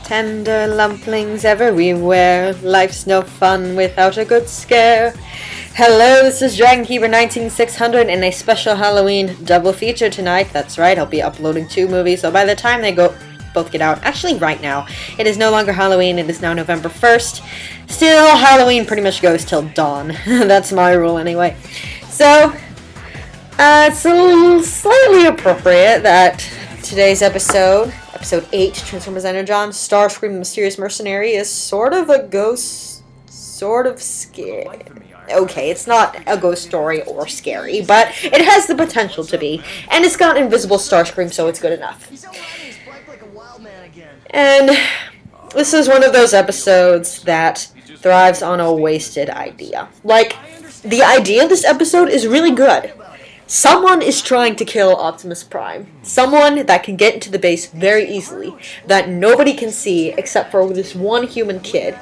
Tender lumplings everywhere. Life's no fun without a good scare. Hello, this is Dragon Keeper 19600 and a special Halloween double feature tonight. That's right, I'll be uploading 2 movies, so by the time they both get out, actually right now, it is no longer Halloween, it is now November 1st. Still, Halloween pretty much goes till dawn. That's my rule anyway. So, it's a little slightly appropriate that today's episode 8, Transformers Energon, Starscream the Mysterious Mercenary, is sort of a ghost, sort of scary. Okay, it's not a ghost story or scary, but it has the potential to be. And it's got invisible Starscream, so it's good enough. And this is one of those episodes that thrives on a wasted idea. Like, the idea of this episode is really good. Someone is trying to kill Optimus Prime. Someone that can get into the base very easily, that nobody can see except for this one human kid,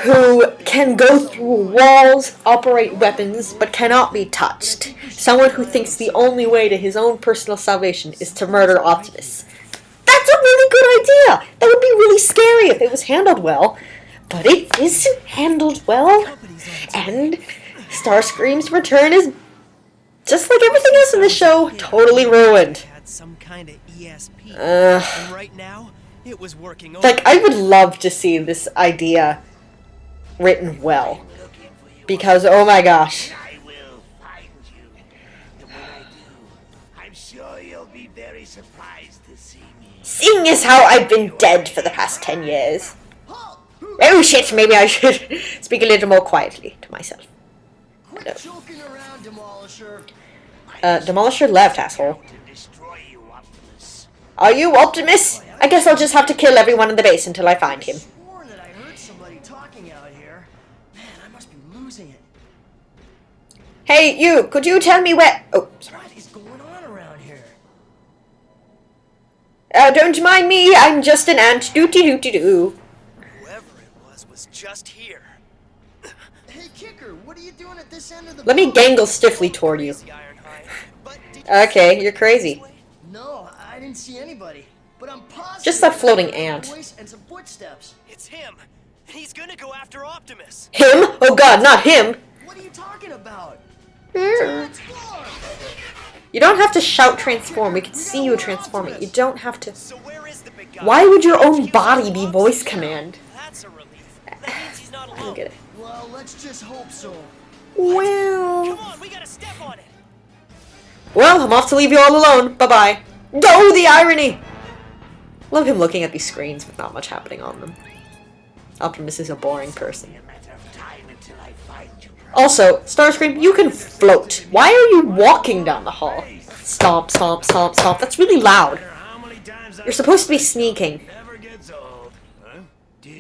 who can go through walls, operate weapons, but cannot be touched. Someone who thinks the only way to his own personal salvation is to murder Optimus. That's a really good idea! That would be really scary if it was handled well. But it isn't handled well. And Starscream's return is, just like everything else in the show, totally ruined. Like, I would love to see this idea written well, because oh my gosh, seeing as how I've been dead for the past 10 years. Oh shit, maybe I should speak a little more quietly to myself. No. Demolisher left, asshole. Are you Optimus? I guess I'll just have to kill everyone in the base until I find him. Hey, you! Could you tell me where? Oh, sorry. What is going on around here? Don't mind me. I'm just an ant. Doo-doo-doo-doo-doo. Whoever it was just here. Hey, Kicker, what are you doing at this end of the? Let me gangle stiffly toward you. Okay, you're crazy. No, I didn't see anybody. But I'm positive. Just that floating ant. And some footsteps. It's him. He's gonna go after Optimus. Him? Oh god, not him! What are you talking about? You don't have to shout transform, we can see you transforming. You don't have to. Why would your own body be voice command? That's a relief. That means he's not I alone. don't get it. Well, let's just hope so. Well... Come on, we gotta step on it. Well, I'm off to leave you all alone. Bye-bye. Oh, the irony! Love him looking at these screens with not much happening on them. Optimus is a boring person. Also, Starscream, you can float. Why are you walking down the hall? Stomp, stomp, stomp, stomp. That's really loud. You're supposed to be sneaking.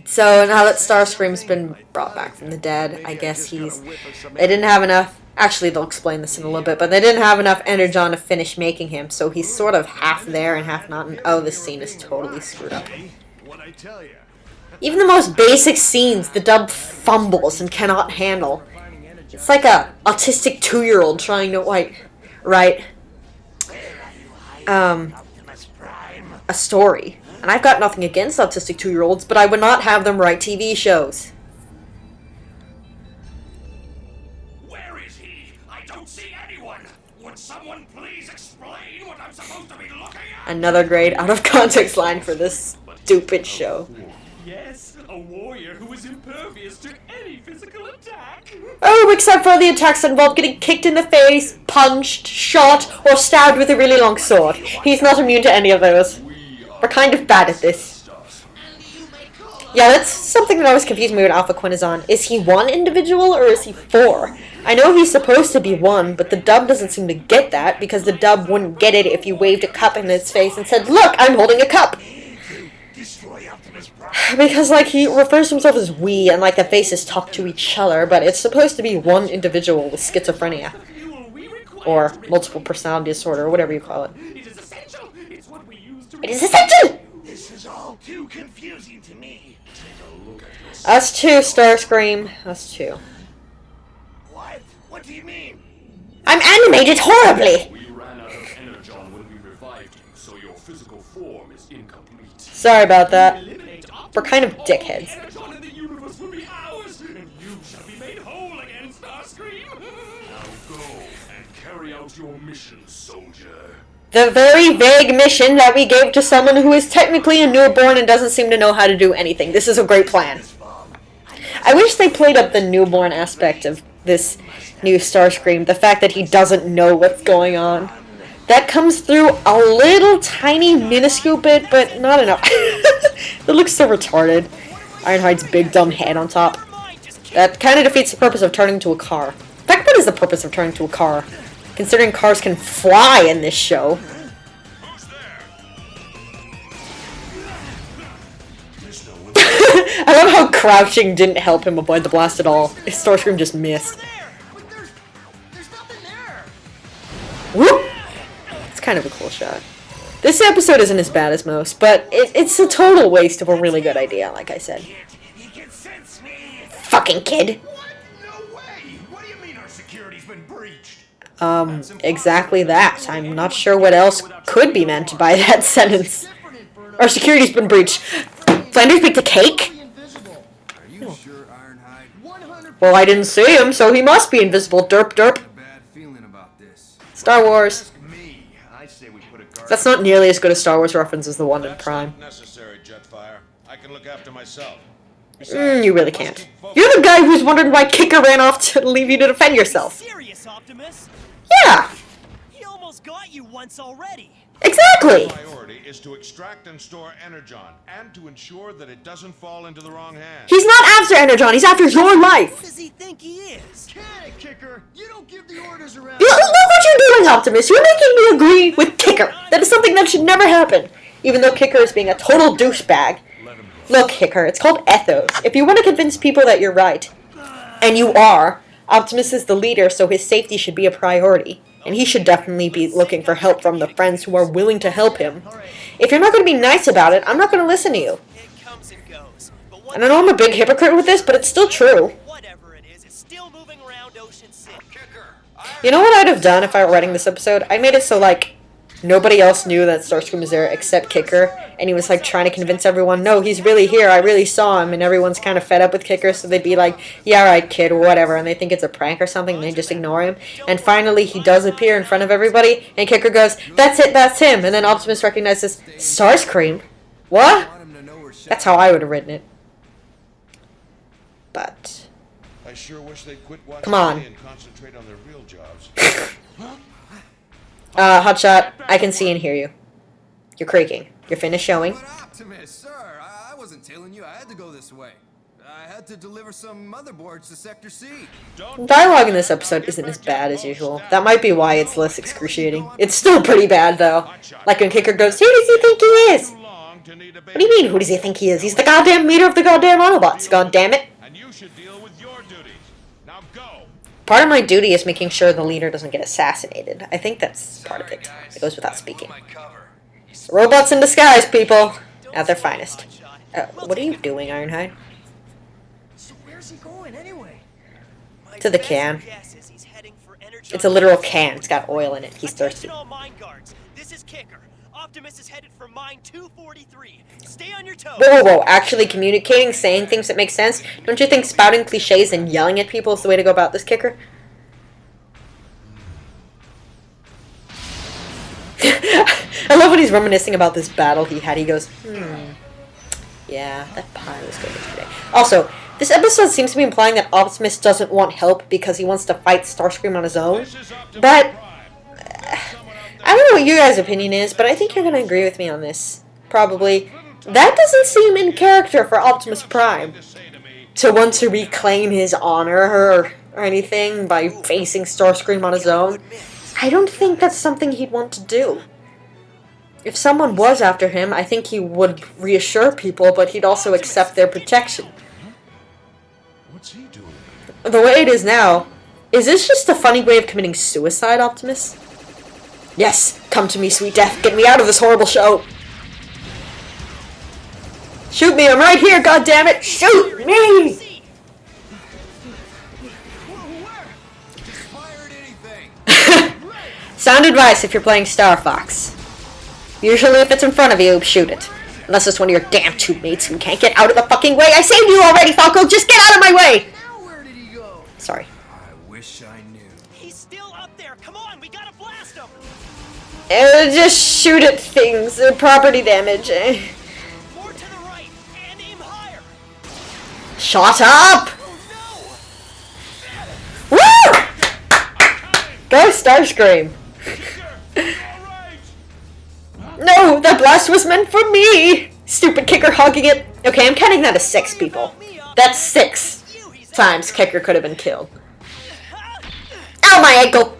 So now that Starscream's been brought back from the dead, I guess they didn't have enough. Actually, they'll explain this in a little bit, but they didn't have enough Energon to finish making him, so he's sort of half there and half not. And oh, this scene is totally screwed up. Even the most basic scenes, the dub fumbles and cannot handle. It's like a autistic 2-year-old trying to write a story. And I've got nothing against autistic 2-year-olds, but I would not have them write TV shows. Where is he? I don't see anyone. Would someone please explain what I'm supposed to be looking at? Another great out of context line for this stupid show. Yes, a warrior who is impervious to any physical attack. Oh, except for the attacks that involve getting kicked in the face, punched, shot, or stabbed with a really long sword. He's not immune to any of those. We're kind of bad at this. Yeah, that's something that always confused me with Alpha Quintesson. Is he one individual or is he 4? I know he's supposed to be one, but the dub doesn't seem to get that, because the dub wouldn't get it if you waved a cup in his face and said, "Look, I'm holding a cup!" Because, like, he refers to himself as we, and, like, the faces talk to each other, but it's supposed to be one individual with schizophrenia. Or multiple personality disorder, or whatever you call it. It is essential! This is all too confusing to me. Us too, Starscream. Us too. What? What do you mean? I'm animated horribly! We ran out of energon when we we revived you, so your physical form is incomplete. Sorry about that. We're kind of dickheads. Energon in the universe will be ours, and you shall be made whole again, Starscream. Now go and carry out your mission, soldier. The very vague mission that we gave to someone who is technically a newborn and doesn't seem to know how to do anything. This is a great plan. I wish they played up the newborn aspect of this new Starscream. The fact that he doesn't know what's going on. That comes through a little tiny minuscule bit, but not enough. It looks so retarded. Ironhide's big dumb head on top. That kind of defeats the purpose of turning to a car. In fact, what is the purpose of turning to a car? Considering cars can fly in this show. I love how crouching didn't help him avoid the blast at all. Starscream just missed. But there's nothing there. Whoop! It's kind of a cool shot. This episode isn't as bad as most, but it's a total waste of a really good idea, like I said. He can sense me. Fucking kid. What? No way. What do you mean our security's been breached? Exactly that. I'm not sure what else could be meant by that sentence. Our security's been breached. Flanders baked a cake? Invisible. Are you sure, Ironhide? 100%. Well, I didn't see him, so he must be invisible. Derp derp. A bad feeling about this. Star Wars. Me, I say we put a guard. That's not nearly as good a Star Wars reference as the one in That's Prime. not necessary, Jetfire. I can look after myself. You really can't. You're the guy who's wondering why Kicker ran off to leave you to defend yourself. Serious, Optimus? Yeah, He almost got you once already. exactly. Priority is to extract and store Energon, and to ensure that it doesn't fall into the wrong hands. He's not after Energon, he's after your Who life. does he think he is? Can it, Kicker? You don't give the orders around. Look what you're doing, Optimus. You're making me agree with Kicker. That is something that should never happen. Even though Kicker is being a total douchebag. Look, Kicker, it's called ethos. If you want to convince people that you're right, and you are, Optimus is the leader, so his safety should be a priority. And he should definitely be looking for help from the friends who are willing to help him. If you're not going to be nice about it, I'm not going to listen to you. It comes and goes. But And I know I'm a big hypocrite with this, but it's still true. whatever it is, it's still moving around Ocean City. You know what I'd have done if I were writing this episode? I made it so, like, nobody else knew that Starscream was there except Kicker. And he was, like, trying to convince everyone, no, he's really here, I really saw him. And everyone's kind of fed up with Kicker, so they'd be like, yeah, right, kid, whatever. And they think it's a prank or something, and they just ignore him. And finally, he does appear in front of everybody, and Kicker goes, that's it, that's him. And then Optimus recognizes, Starscream? What? Want him to know we're That's how I would have written it. But... I sure wish they'd quit watching Come on. me and concentrate on their real jobs. Hotshot, I can see and hear you. You're creaking. Your fin is showing. But Optimus, sir, I wasn't telling you I had to go this way. I had to deliver some motherboards to Sector C. Dialogue in this episode isn't as bad as usual. That might be why it's less excruciating. It's still pretty bad, though. Like when Kicker goes, who does he think he is? What do you mean, who does he think he is? He's the goddamn leader of the goddamn Autobots, goddammit. And you should deal with your duties. Now go. Part of my duty is making sure the leader doesn't get assassinated. I think that's part of it. It goes without speaking. Robots in disguise, people. At their finest. What are you doing, Ironhide? So where's he going anyway? My To the best can. guess is he's heading for Energon. It's a literal can. It's got oil in it. He's thirsty. Attention all mine guards. This is Kicker. Optimus is headed for mine 243. Stay on your toes. Whoa, whoa, whoa. Actually communicating, saying things that make sense? Don't you think spouting cliches and yelling at people is the way to go about this, Kicker? I love when he's reminiscing about this battle he had. He goes, yeah, that pie was good yesterday. Also, this episode seems to be implying that Optimus doesn't want help because he wants to fight Starscream on his own. But, I don't know what your guys' opinion is, but I think you're going to agree with me on this. Probably. That doesn't seem in character for Optimus Prime. To want to reclaim his honor or anything by facing Starscream on his own. I don't think that's something he'd want to do. If someone was after him, I think he would reassure people, but he'd also accept their protection. What's he doing? The way it is now, is this just a funny way of committing suicide, Optimus? Yes, come to me, sweet death. Get me out of this horrible show. Shoot me, I'm right here, goddammit! Shoot me! Fired anything. Sound advice if you're playing Star Fox. Usually if it's in front of you, shoot it. Unless it's one of your damn tube mates who can't get out of the fucking way. I saved you already, Falco! Just get out of my way! Now where did he go? Sorry. I wish I knew. He's still up there. Come on, we gotta blast him. Just shoot at things. Property damage. More to the right and aim higher. Shut up! Oh Woo! Go Starscream. No, that blast was meant for me! Stupid Kicker hogging it. Okay, I'm counting that as 6 people. That's 6 times Kicker could have been killed. Ow, my ankle!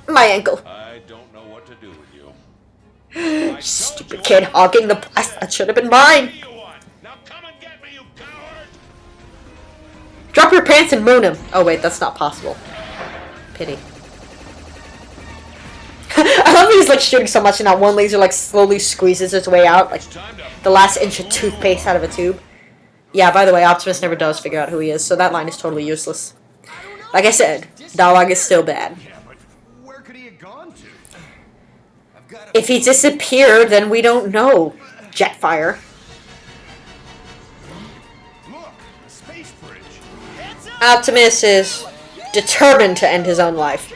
My ankle. I don't know what to do with you. Stupid kid hogging the blast. That should have been mine. Now come and get me, you coward! Drop your pants and moon him. Oh wait, that's not possible. Pity. I love he's like shooting so much and that one laser like slowly squeezes its way out, like the last inch of toothpaste out of a tube. Yeah, by the way, Optimus never does figure out who he is, so that line is totally useless. Like I said, dialogue is still bad. Yeah, but where could he have gone to? I've got a If he disappeared, then we don't know. Jetfire. Look, a space bridge. Heads up. Optimus is determined to end his own life.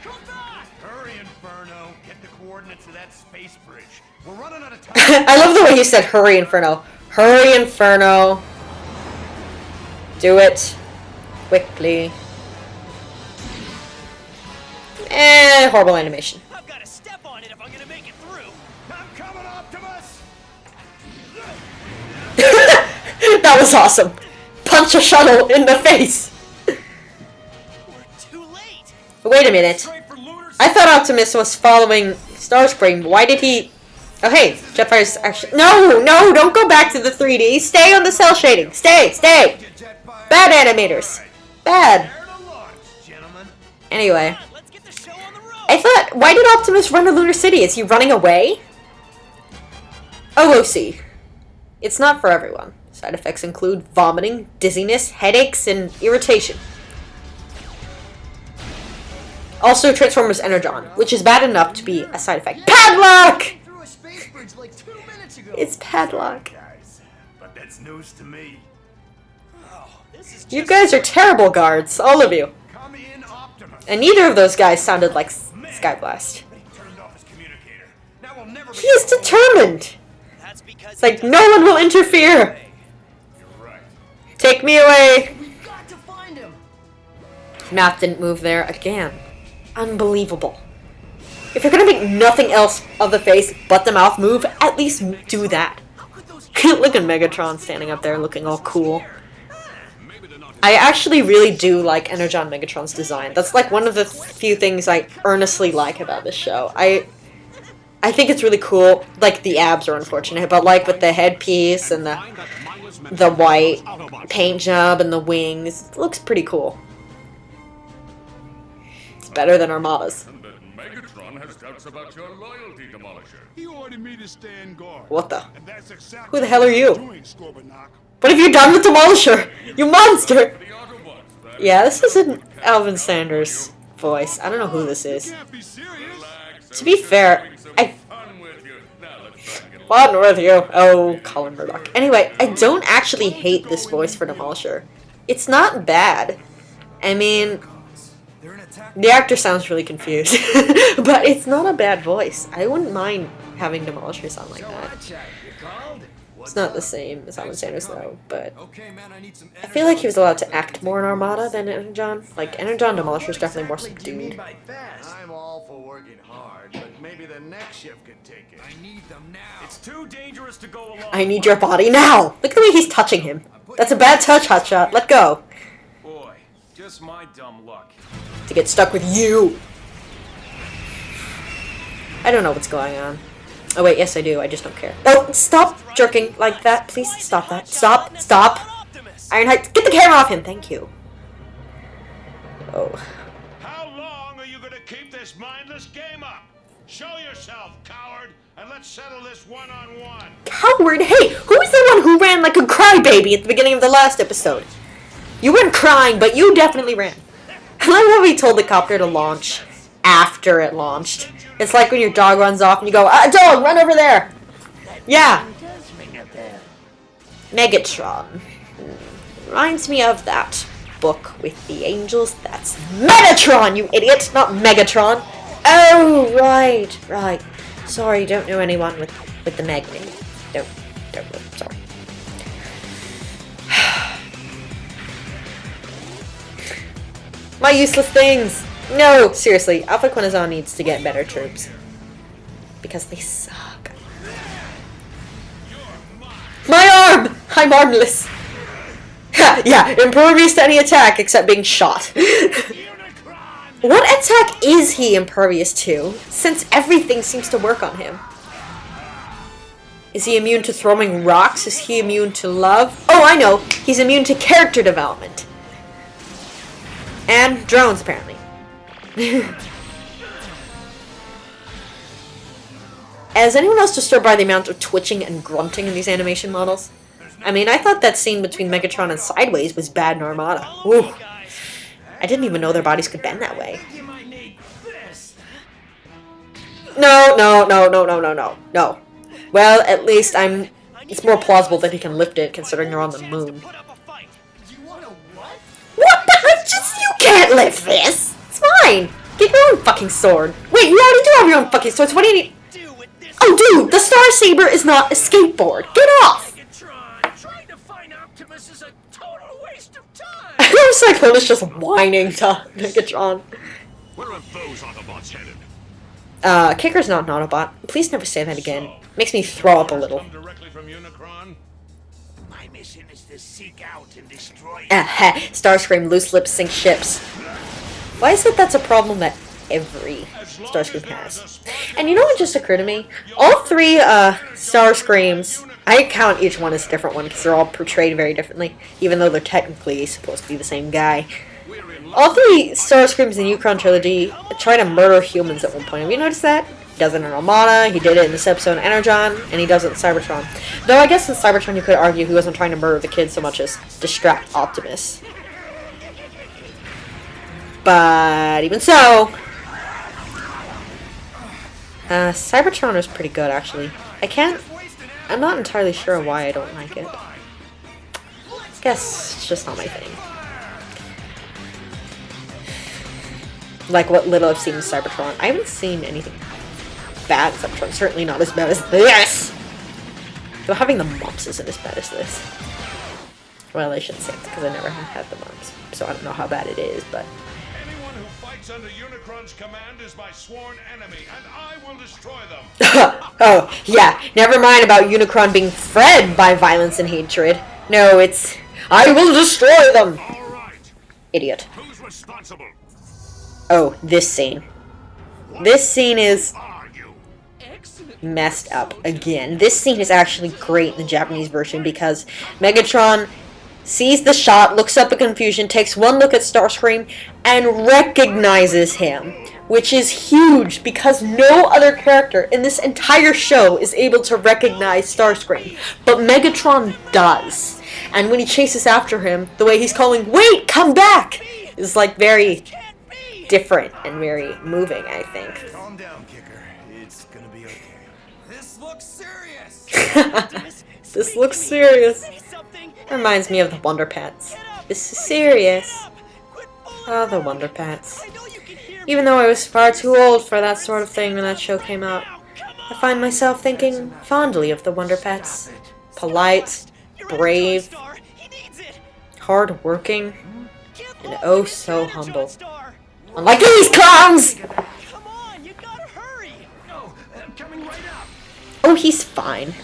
Come back. Hurry, Inferno. Get the coordinates of that space bridge. We're running out of time. I love the way you said hurry, Inferno. Hurry, Inferno. Do it. Quickly. Horrible animation. I've got to step on it if I'm gonna make it through. I'm coming, Optimus. That was awesome. Punch a shuttle in the face. We're too late. Wait a minute. I thought Optimus was following Starscream. Why did he... Oh, hey. Jetfire's actually... No, no, don't go back to the 3D. Stay on the cell shading. Stay, stay. Bad animators. Bad. Prepare to launch, gentlemen. Anyway. Come on, let's get the show on the road. I thought... Why did Optimus run to Lunar City? Is he running away? OOC. It's not for everyone. Side effects include vomiting, dizziness, headaches, and irritation. Also, Transformers Energon, which is bad enough to be a side effect. Padlock! Through a space bridge like 2 minutes ago. It's padlock. Guys, but that's news to me. Oh, this is You just guys are terrible guards, all of you. Come in, Optimus. And neither of those guys sounded like Skyblast. He turned off his communicator. Now we'll never be He is determined. That's because It's like no one will interfere. You're right. Take me away. We've got to find him. Mouth didn't move there again. Unbelievable. If you're gonna make nothing else of the face but the mouth move, at least do that. Look at Megatron standing up there looking all cool. I actually really do like Energon Megatron's design. That's like one of the few things I earnestly like about this show. I think it's really cool. Like the abs are unfortunate, but like with the headpiece and the white paint job and the wings, it looks pretty cool. It's better than Armada's. And that Megatron has doubts about your loyalty, Demolisher. He ordered me to stand guard. What the? And that's exactly Who the hell are you? what I'm doing, Scorponok. What have you done with Demolisher? You monster! The Autobots, that Yeah, this is an Alvin Sanders voice. I don't know who this is. Can't be serious. relax. To be fair, I Fun with you. Now let's try and get along. fought with you. Oh, Colin Murdoch. Anyway, I don't actually hate this voice for Demolisher. It's not bad. I mean, They're in attack. the actor sounds really confused. But it's not a bad voice. I wouldn't mind having Demolisher sound like that. Watch out, you called? It's not the same as Alvin Sanders though, but Okay, man, I need some I feel like he was allowed to act more in Armada than Energon. Like, Energon Demolisher is definitely more Exactly do you mean subdued. by fast? I'm all for working hard, but maybe the next shift can take it. I need them now. It's too dangerous to go alone. I need your body now! Look at the way he's touching him. That's a bad touch, Hotshot. Let go. Boy, just my dumb luck. To get stuck with you. I don't know what's going on. Oh wait, yes I do. I just don't care. Oh, stop jerking like that. Please stop that. Stop. Stop. Ironhide, get the camera off him. Thank you. Oh. How long are you gonna keep this mindless game up? Show yourself, coward, and let's settle this one-on-one. Coward! Hey, who was the one who ran like a crybaby at the beginning of the last episode? You weren't crying, but you definitely ran. I love how he told the copter to launch after it launched. It's like when your dog runs off and you go, ah, dog, run over there! Yeah. Megatron. Reminds me of that book with the angels. That's Metatron, you idiot! Not Megatron! Oh, right. Sorry, don't know anyone with the Meg name. Don't know, sorry. My useless things! No, seriously, Alpha Quintesson needs to get better troops. Because they suck. My arm! I'm armless! Yeah, impervious to any attack except being shot. What attack is he impervious to, since everything seems to work on him? Is he immune to throwing rocks? Is he immune to love? Oh, I know! He's immune to character development. And drones, apparently. Is anyone else disturbed by the amount of twitching and grunting in these animation models? I mean, I thought that scene between Megatron and Sideways was bad in Armada. Ooh. I didn't even know their bodies could bend that way. No. Well, at least it's more plausible that he can lift it, considering they're on the moon. What the? You can't lift this! It's fine! Get your own fucking sword! Wait, you already do have your own fucking swords, what do you need? Oh, dude! The Star Saber is not a skateboard! Get off! I know Cyclone is just whining to Megatron. Where are those Autobots headed? Kicker's not an Autobot. Please never say that again. Makes me throw up a little. Come directly from Unicron. My mission is to seek out and destroy Starscream loose lips sink ships. Why is it that's a problem that every Starscream has? And you know what just occurred to me? All three Starscreams, I count each one as a different one because they're all portrayed very differently, even though they're technically supposed to be the same guy. All three Starscreams in the Unicron trilogy try to murder humans at one point. Have you noticed that? He does it in Armada, he did it in this episode in Energon, and he does it in Cybertron. Though I guess in Cybertron you could argue he wasn't trying to murder the kids so much as distract Optimus. But even so, Cybertron was pretty good actually. I'm not entirely sure why I don't like it. Guess it's just not my thing. Like what little I've seen in Cybertron. I haven't seen anything bad in Cybertron. Certainly not as bad as this! Though having the mumps isn't as bad as this. Well, I shouldn't say that because I never have had the mumps. So I don't know how bad it is, but... Anyone who fights under Unicron's command is my sworn enemy, and I will destroy them. Oh, yeah. Never mind about Unicron being fed by violence and hatred. No, it's... I will destroy them! All right. Idiot. Who's responsible? Oh, this scene. This scene is Are you? messed up again. This scene is actually great in the Japanese version because Megatron sees the shot, looks up in confusion, takes one look at Starscream, and recognizes him. Which is huge because no other character in this entire show is able to recognize Starscream. But Megatron does. And when he chases after him, the way he's calling, "Wait, come back!" is like very different and very moving, I think. Calm down, Kicker. It's gonna be okay. This looks serious! This looks serious. Reminds me of the Wonder Pets. This is serious. Oh, the Wonder Pets. Even though I was far too old for that sort of thing when that show came out, I find myself thinking fondly of the Wonder Pets. Polite, brave, hard-working, and oh so humble. Unlike these clowns! Come on, you gotta hurry! No, I'm coming right up. Oh, he's fine.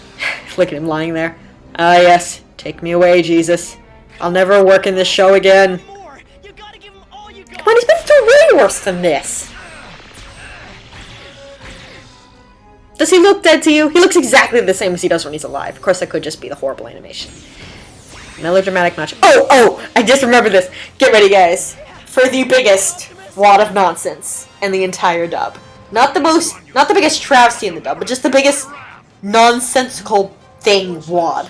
Look at him lying there. Ah, yes. Take me away, Jesus. I'll never work in this show again. More! You gotta give him all you got! Come on, he's been through way worse than this. Does he look dead to you? He looks exactly the same as he does when he's alive. Of course, that could just be the horrible animation. Melodramatic match. Oh! I just remember this. Get ready, guys. For the biggest wad of nonsense in the entire dub. Not the biggest travesty in the dub, but just the biggest nonsensical thing wad.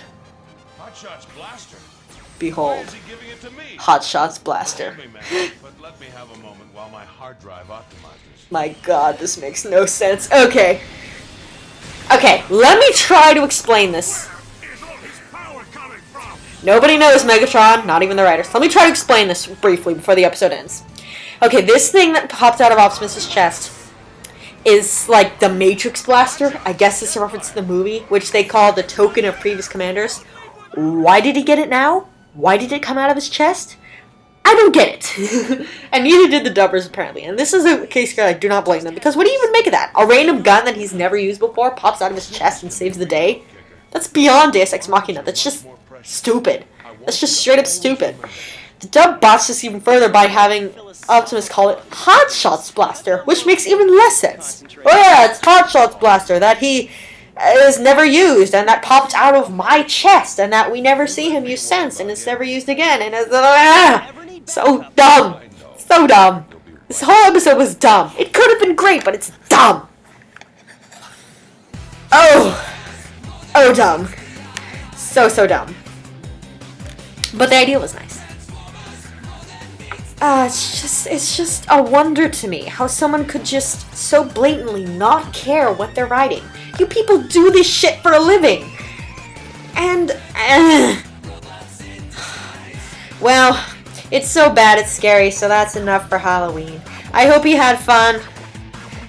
Hotshot's blaster. Why Behold, is he giving it to me? Hotshot's blaster. Forgive me, man, but let me have a moment while my hard drive optimizes. My god, this makes no sense. Okay. Okay, let me try to explain this. Where's all this power coming from? Nobody knows Megatron, not even the writers. Let me try to explain this briefly before the episode ends. Okay, this thing that popped out of Optimus's chest is like the Matrix Blaster. I guess it's a reference to the movie, which they call the token of previous commanders. Why did he get it now? Why did it come out of his chest? I don't get it. And neither did the dubbers, apparently. And this is a case where I do not blame them, because what do you even make of that? A random gun that he's never used before pops out of his chest and saves the day? That's beyond Deus Ex Machina. That's just stupid. That's just straight up stupid. The dub botched this even further by having Optimus call it Hot Shots Blaster, which makes even less sense. Oh yeah, it's Hot Shots Blaster that he is never used, and that popped out of my chest, and that we never see him use since, and it's never used again, and it's so dumb. So dumb. This whole episode was dumb. It could have been great, but it's dumb. Oh, dumb. So dumb. But the idea was nice. It's just a wonder to me how someone could just so blatantly not care what they're writing. You people do this shit for a living. And, well, it's so bad it's scary, so that's enough for Halloween. I hope you had fun,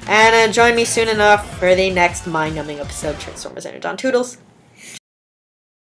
and join me soon enough for the next mind-numbing episode of Transformers Energon Toodles.